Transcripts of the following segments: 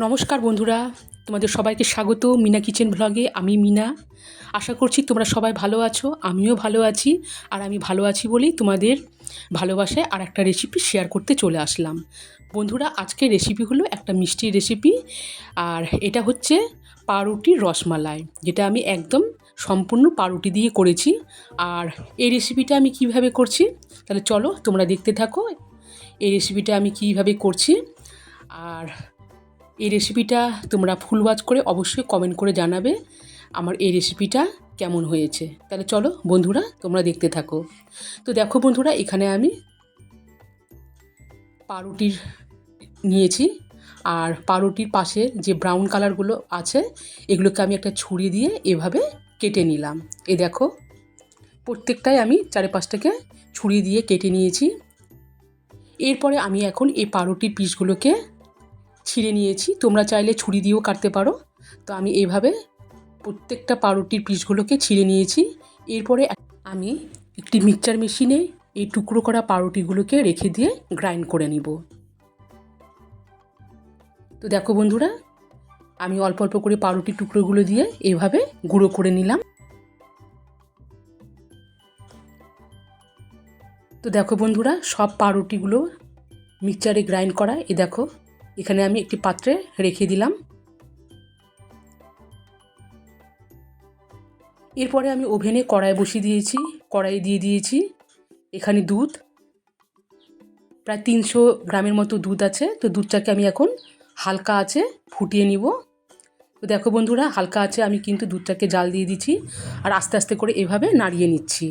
নমস্কার বন্ধুরা, তোমাদের সবাইকে স্বাগত মিনা কিচেন ব্লগে। আমি মিনা। আশা করছি তোমরা সবাই ভালো আছো, আমিও ভালো আছি। আর আমি ভালো আছি বলেই তোমাদের ভালোবাসায় আর একটা রেসিপি শেয়ার করতে চলে আসলাম। বন্ধুরা, আজকের রেসিপি হলো একটা মিষ্টির রেসিপি। আর এটা হচ্ছে পাউরুটির রসমালাই, যেটা আমি একদম সম্পূর্ণ পাউরুটি দিয়ে করেছি। আর এই রেসিপিটা আমি কিভাবে করছি, তাহলে চলো তোমরা দেখতে থাকো এই রেসিপিটা আমি কিভাবে করছি। আর এই রেসিপিটা তোমরা ফুল ওয়াচ করে অবশ্যই কমেন্ট করে জানাবে আমার এই রেসিপিটা কেমন হয়েছে। তাহলে চলো বন্ধুরা, তোমরা দেখতে থাকো। তো দেখো বন্ধুরা, এখানে আমি পাউরুটির নিয়েছি। আর পাউরুটির পাশে যে ব্রাউন কালারগুলো আছে, এগুলোকে আমি একটা ছুরি দিয়ে এভাবে কেটে নিলাম। এই দেখো, প্রত্যেকটাই আমি চারে পাঁচটাকে ছুরি দিয়ে কেটে নিয়েছি। এরপরে আমি এখন এই পাউরুটির পিসগুলোকে ছিঁড়ে নিয়েছি। তোমরা চাইলে ছুরি দিয়েও কাটতে পারো। তো আমি এইভাবে প্রত্যেকটা পাউরুটির পিসগুলোকে ছিঁড়ে নিয়েছি। এরপরে আমি একটি মিক্সচার মেশিনে এই টুকরো করা পাউরুটিগুলোকে রেখে দিয়ে গ্রাইন্ড করে নিব। তো দেখো বন্ধুরা, আমি অল্প অল্প করে পাউরুটির টুকরোগুলো দিয়ে এইভাবে গুঁড়ো করে নিলাম। তো দেখো বন্ধুরা, সব পাউরুটিগুলো মিক্সচারে গ্রাইন্ড করা। এই দেখো, এখানে আমি একটি পাত্রে রেখে দিলাম। এরপরে আমি ওভেনে কড়াই বসিয়ে দিয়েছি। কড়াই দিয়ে দিয়েছি এখানে দুধ, প্রায় 300 গ্রামের মতো দুধ আছে। তো দুধটাকে আমি এখন হালকা আছে ফুটিয়ে নিব। তো দেখো বন্ধুরা, হালকা আছে আমি কিন্তু দুধটাকে জাল দিয়ে দিচ্ছি আর আস্তে আস্তে করে এভাবে নাড়িয়ে নিচ্ছি।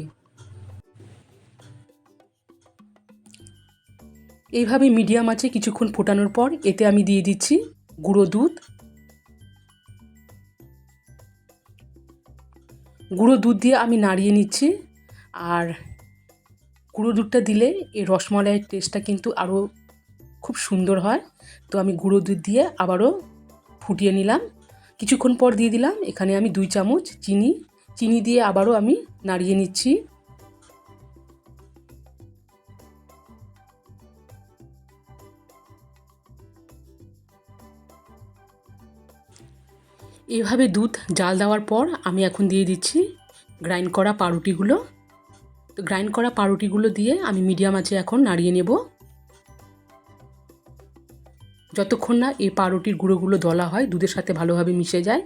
এইভাবে মিডিয়াম আছে কিছুক্ষণ ফোটানোর পর এতে আমি দিয়ে দিচ্ছি গুঁড়ো দুধ। গুঁড়ো দুধ দিয়ে আমি নাড়িয়ে নিচ্ছি। আর গুঁড়ো দুধটা দিলে এই রসমালাইয়ের টেস্টটা কিন্তু আরও খুব সুন্দর হয়। তো আমি গুঁড়ো দুধ দিয়ে আবারও ফুটিয়ে নিলাম। কিছুক্ষণ পর দিয়ে দিলাম এখানে আমি 2 চামচ চিনি দিয়ে আবারও আমি নাড়িয়ে নিচ্ছি। এইভাবে দুধ জাল দেওয়ার পর আমি এখন দিয়ে দিচ্ছি গ্রাইন্ড করা পাউরুটিগুলো। তো গ্রাইন্ড করা পাউরুটিগুলো দিয়ে আমি মিডিয়াম আঁচে এখন নাড়িয়ে নেব, যতক্ষণ না এই পাউরুটির গুঁড়োগুলো দলা হয়, দুধের সাথে ভালোভাবে মিশে যায়।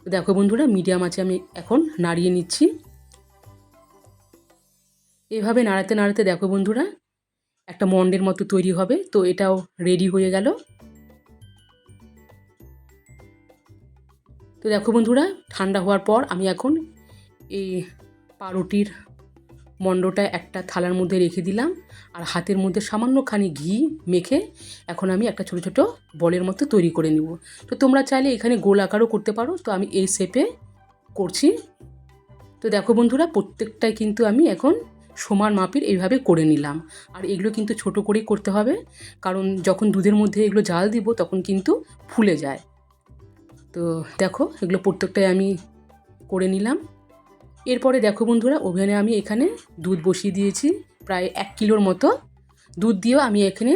তো দেখো বন্ধুরা, মিডিয়াম আঁচে আমি এখন নাড়িয়ে নিচ্ছি। এভাবে নাড়াতে নাড়াতে দেখো বন্ধুরা, একটা মন্ডের মতো তৈরি হবে। তো এটাও রেডি হয়ে গেল। তো দেখো বন্ধুরা, ঠান্ডা হওয়ার পর আমি এখন এই পাউরুটির মন্ডটা একটা থালার মধ্যে রেখে দিলাম। আর হাতের মধ্যে সামান্যখানি ঘি মেখে এখন আমি একটা ছোটো ছোটো বলের মতো তৈরি করে নিব। তো তোমরা চাইলে এখানে গোল আকারও করতে পারো। তো আমি এই শেপে করছি। তো দেখো বন্ধুরা, প্রত্যেকটাই কিন্তু আমি এখন সমান মাপের এইভাবে করে নিলাম। আর এগুলো কিন্তু ছোট করেই করতে হবে, কারণ যখন দুধের মধ্যে এগুলো জাল দিব তখন কিন্তু ফুলে যায়। তো দেখো, এগুলো প্রত্যেকটাই আমি করে নিলাম। এরপরে দেখো বন্ধুরা, ওভেনে আমি এখানে দুধ বসিয়ে দিয়েছি প্রায় 1 কিলোর মতো। দুধ দিয়েও আমি এখানে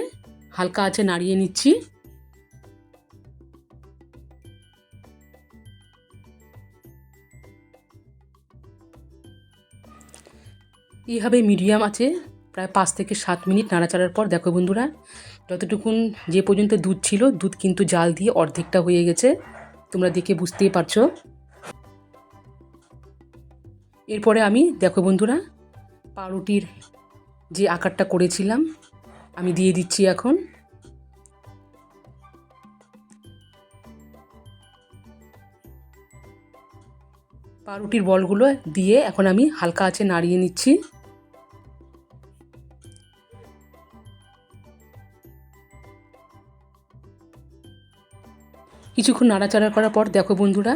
হালকা আঁচে নাড়িয়ে নিচ্ছি। এইভাবে মিডিয়াম আছে প্রায় 5 থেকে 7 মিনিট নাড়াচাড়ার পর দেখো বন্ধুরা, যতটুকুন যে পর্যন্ত দুধ ছিল, দুধ কিন্তু জাল দিয়ে অর্ধেকটা হয়ে গেছে। তোমরা দেখে বুঝতেই পারছো। এরপরে আমি দেখো বন্ধুরা, পাউরুটির যে আকারটা করেছিলাম আমি দিয়ে দিচ্ছি এখন। পাউরুটির বলগুলো দিয়ে এখন আমি হালকা আঁচে নাড়িয়ে নিচ্ছি। কিছুক্ষণ নাড়াচাড়া করার পর দেখো বন্ধুরা,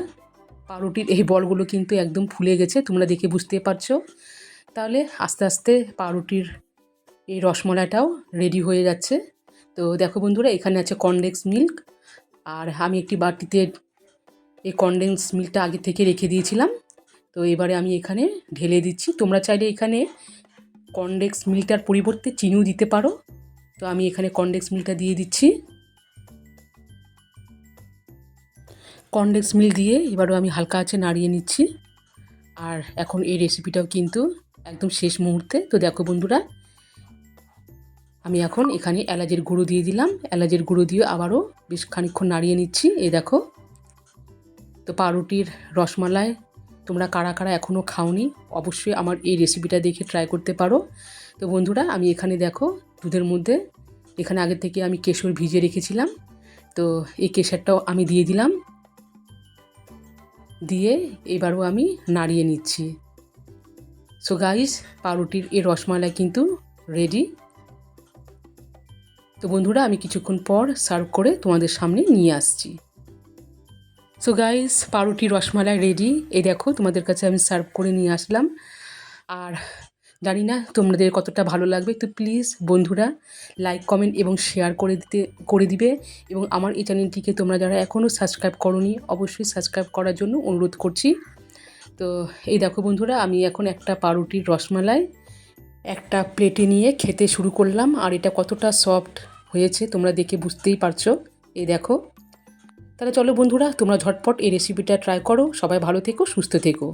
পাউরুটির এই বলগুলো কিন্তু একদম ফুলে গেছে, তোমরা দেখে বুঝতে পারছো। তাহলে আস্তে আস্তে পাউরুটির এই রসমালাইটাও রেডি হয়ে যাচ্ছে। তো দেখো বন্ধুরা, এখানে আছে কনডেন্স মিল্ক। আর আমি একটি বাটিতে এই কনডেন্স মিল্কটা আগে থেকে রেখে দিয়েছিলাম। তো এবারে আমি এখানে ঢেলে দিচ্ছি। তোমরা চাইলে এখানে কনডেন্স মিল্কটার পরিবর্তে চিনিও দিতে পারো। তো আমি এখানে কনডেন্স মিল্কটা দিয়ে দিচ্ছি। কর্নডেক্স মিল্ক দিয়ে এবারও আমি হালকা আঁচে নাড়িয়ে নিচ্ছি। আর এখন এই রেসিপিটাও কিন্তু একদম শেষ মুহূর্তে। তো দেখো বন্ধুরা, আমি এখন এখানে এলাচের গুঁড়ো দিয়ে দিলাম। এলাচের গুঁড়ো দিয়ে আবারও বেশ খানিকক্ষণ নাড়িয়ে নিচ্ছি। এই দেখো, তো পাউরুটির রসমালাই তোমরা কারা কারা এখনও খাওনি অবশ্যই আমার এই রেসিপিটা দেখে ট্রাই করতে পারো। তো বন্ধুরা, আমি এখানে দেখো দুধের মধ্যে এখানে আগে থেকে আমি কেশর ভিজিয়ে রেখেছিলাম, তো এই কেশরটাও আমি দিয়ে দিলাম। দিয়ে এবারও আমি নাড়িয়ে নিচ্ছি। সো গাইস, পাউরুটির এই রসমালাই কিন্তু রেডি। তো বন্ধুরা, আমি কিছুক্ষণ পর সার্ভ করে তোমাদের সামনে নিয়ে আসছি। সো গাইস, পাউরুটি রসমালাই রেডি। এই দেখো তোমাদের কাছে আমি সার্ভ করে নিয়ে আসলাম। আর জানি না তোমাদের কতটা ভালো লাগবে, তো প্লিজ বন্ধুরা লাইক কমেন্ট এবং শেয়ার করে দিবে। এবং আমার এই চ্যানেলটিকে তোমরা যারা এখনও সাবস্ক্রাইব করোনি অবশ্যই সাবস্ক্রাইব করার জন্য অনুরোধ করছি। তো এই দেখো বন্ধুরা, আমি এখন একটা পাউরুটির রসমালাই একটা প্লেটে নিয়ে খেতে শুরু করলাম। আর এটা কতটা সফট হয়েছে তোমরা দেখে বুঝতেই পারছো। এই দেখো, তাহলে চলো বন্ধুরা, তোমরা ঝটপট এই রেসিপিটা ট্রাই করো। সবাই ভালো থেকো, সুস্থ থেকো।